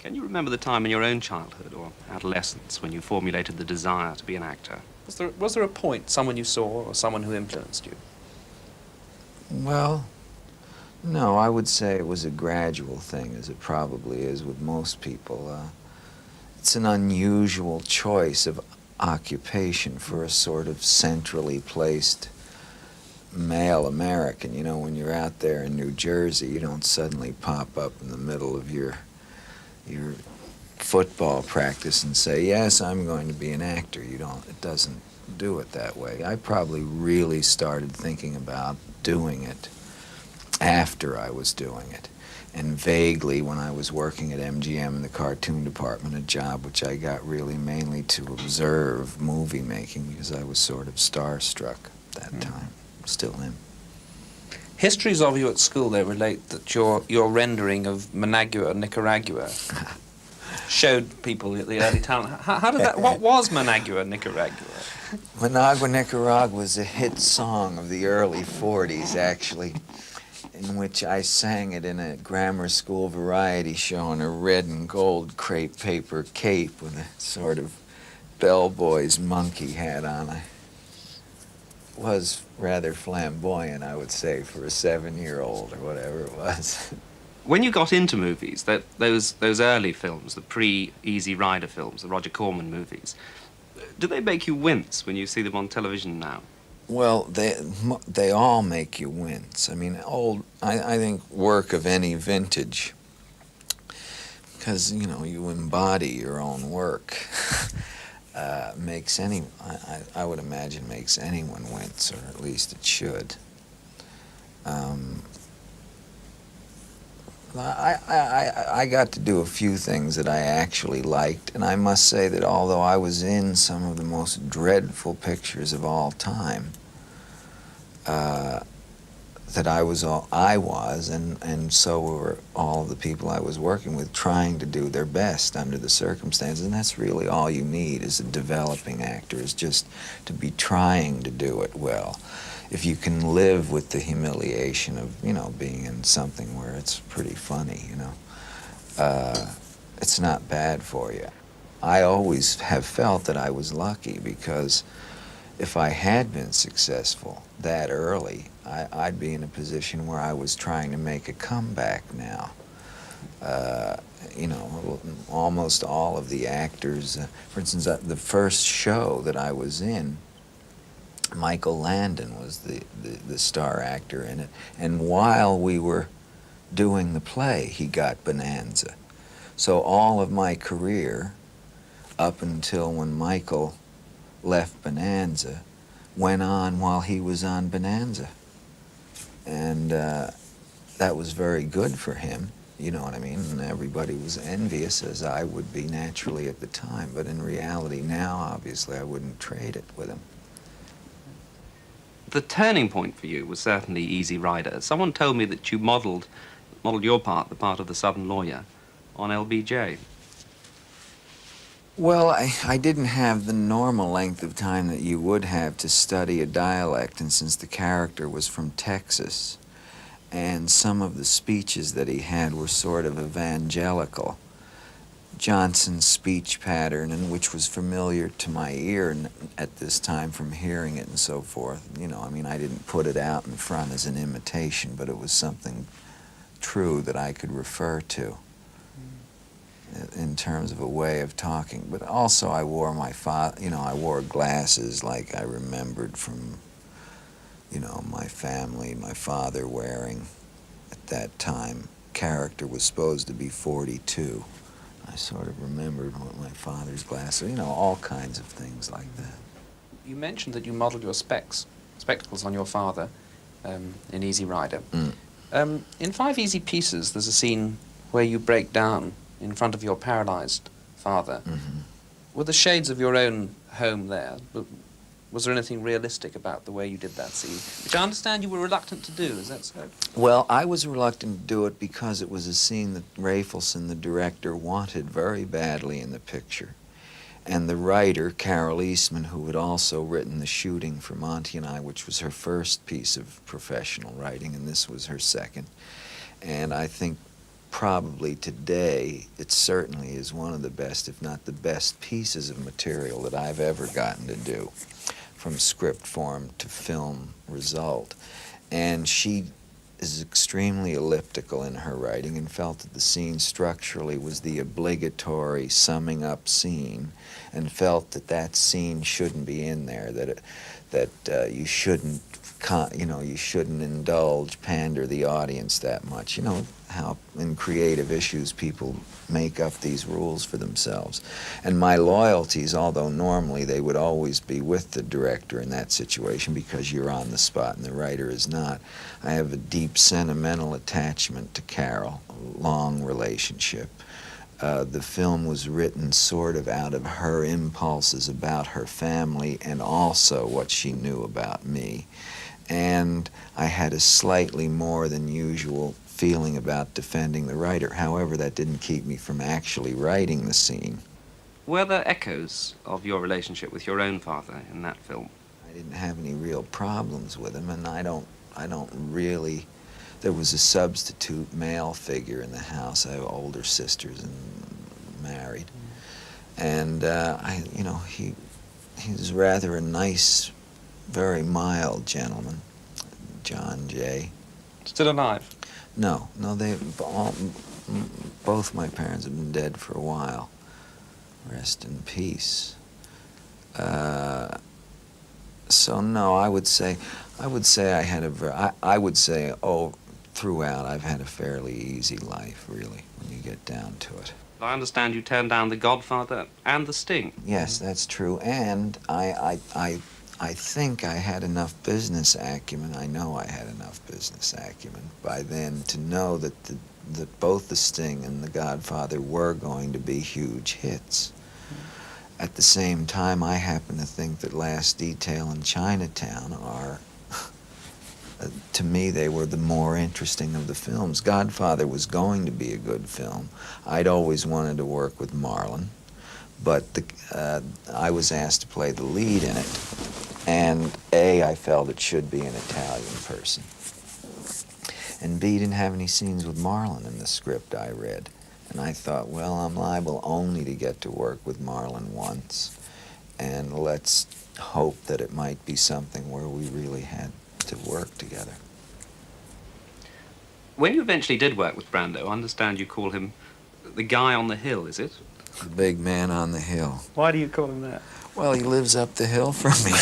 Can you remember the time in your own childhood or adolescence when you formulated the desire to be an actor? Was there a point, someone you saw or someone who influenced you? Well, no, I would say it was a gradual thing, as it probably is with most people. It's an unusual choice of occupation for a sort of centrally placed male American. You know, when you're out there in New Jersey, you don't suddenly pop up in the middle of your football practice and say, yes, I'm going to be an actor. You don't, it doesn't do it that way. I probably really started thinking about doing it after I was doing it. And vaguely when I was working at MGM in the cartoon department, a job which I got really mainly to observe movie making because I was sort of starstruck at that time. Still am. Histories of you at school, they relate that your rendering of Managua, Nicaragua, showed people the early talent. How did that, what was Managua, Nicaragua? Managua, Nicaragua was a hit song of the early 40s, actually, in which I sang it in a grammar school variety show in a red and gold crepe paper cape with a sort of bellboy's monkey hat on. I was rather flamboyant, I would say, for a 7-year-old or whatever it was. When you got into movies, those early films, the pre-Easy Rider films, the Roger Corman movies, do they make you wince when you see them on television now? Well, they all make you wince. I mean, I think work of any vintage, because, you know, you embody your own work, makes I would imagine makes anyone wince, or at least it should. I got to do a few things that I actually liked, and I must say that although I was in some of the most dreadful pictures of all time, that I was, and so were all the people I was working with, trying to do their best under the circumstances, and that's really all you need as a developing actor, is just to be trying to do it well. If you can live with the humiliation of, you know, being in something where it's pretty funny, you know, it's not bad for you. I always have felt that I was lucky, because if I had been successful that early, I'd be in a position where I was trying to make a comeback now. You know, almost all of the actors, for instance, the first show that I was in, Michael Landon was the star actor in it, and while we were doing the play, he got Bonanza. So all of my career, up until when Michael left Bonanza, went on while he was on Bonanza. And that was very good for him, you know what I mean? And everybody was envious, as I would be naturally at the time, but in reality now, obviously, I wouldn't trade it with him. The turning point for you was certainly Easy Rider. Someone told me that you modeled your part, the part of the Southern lawyer, on LBJ. Well, I didn't have the normal length of time that you would have to study a dialect, and since the character was from Texas, and some of the speeches that he had were sort of evangelical, Johnson's speech pattern, and which was familiar to my ear at this time from hearing it and so forth. You know, I mean, I didn't put it out in front as an imitation, but it was something true that I could refer to in terms of a way of talking. But also I wore I wore glasses like I remembered from, you know, my family, my father wearing at that time. Character was supposed to be 42. I sort of remembered what my father's glasses, you know, all kinds of things like that. You mentioned that you modeled your spectacles on your father in Easy Rider. In 5 Easy Pieces, there's a scene where you break down in front of your paralyzed father. Were the shades of your own home there? Was there anything realistic about the way you did that scene, which I understand you were reluctant to do? Is that so? Well, I was reluctant to do it because it was a scene that Rafelson, the director, wanted very badly in the picture. And the writer, Carol Eastman, who had also written The Shooting for Monty and I, which was her first piece of professional writing, and this was her second. And I think probably today, it certainly is one of the best, if not the best, pieces of material that I've ever gotten to do, from script form to film result. And she is extremely elliptical in her writing and felt that the scene structurally was the obligatory summing up scene, and felt that that scene shouldn't be in there, that you shouldn't you shouldn't indulge, pander the audience that much. You know how in creative issues people make up these rules for themselves. And my loyalties, although normally they would always be with the director in that situation because you're on the spot and the writer is not, I have a deep sentimental attachment to Carol, a long relationship. The film was written sort of out of her impulses about her family and also what she knew about me. And I had a slightly more than usual feeling about defending the writer. However, that didn't keep me from actually writing the scene. Were there echoes of your relationship with your own father in that film? I didn't have any real problems with him, and I don't really. There was a substitute male figure in the house. I have older sisters and married, and he was rather a nice, very mild gentleman, John J. Still alive? No, both my parents have been dead for a while. Rest in peace. So no, I would say I had I would say, throughout I've had a fairly easy life, really, when you get down to it. I understand you turned down The Godfather and The Sting. Yes, that's true, and I think I had enough business acumen, I know I had enough business acumen by then to know that both The Sting and The Godfather were going to be huge hits. At the same time, I happen to think that Last Detail and Chinatown are, to me, they were the more interesting of the films. Godfather was going to be a good film. I'd always wanted to work with Marlon, but I was asked to play the lead in it, and A, I felt it should be an Italian person, and B, didn't have any scenes with Marlon in the script I read. And I thought, well, I'm liable only to get to work with Marlon once, and let's hope that it might be something where we really had to work together. When you eventually did work with Brando, I understand you call him the guy on the hill, is it? The big man on the hill. Why do you call him that? Well, he lives up the hill from me.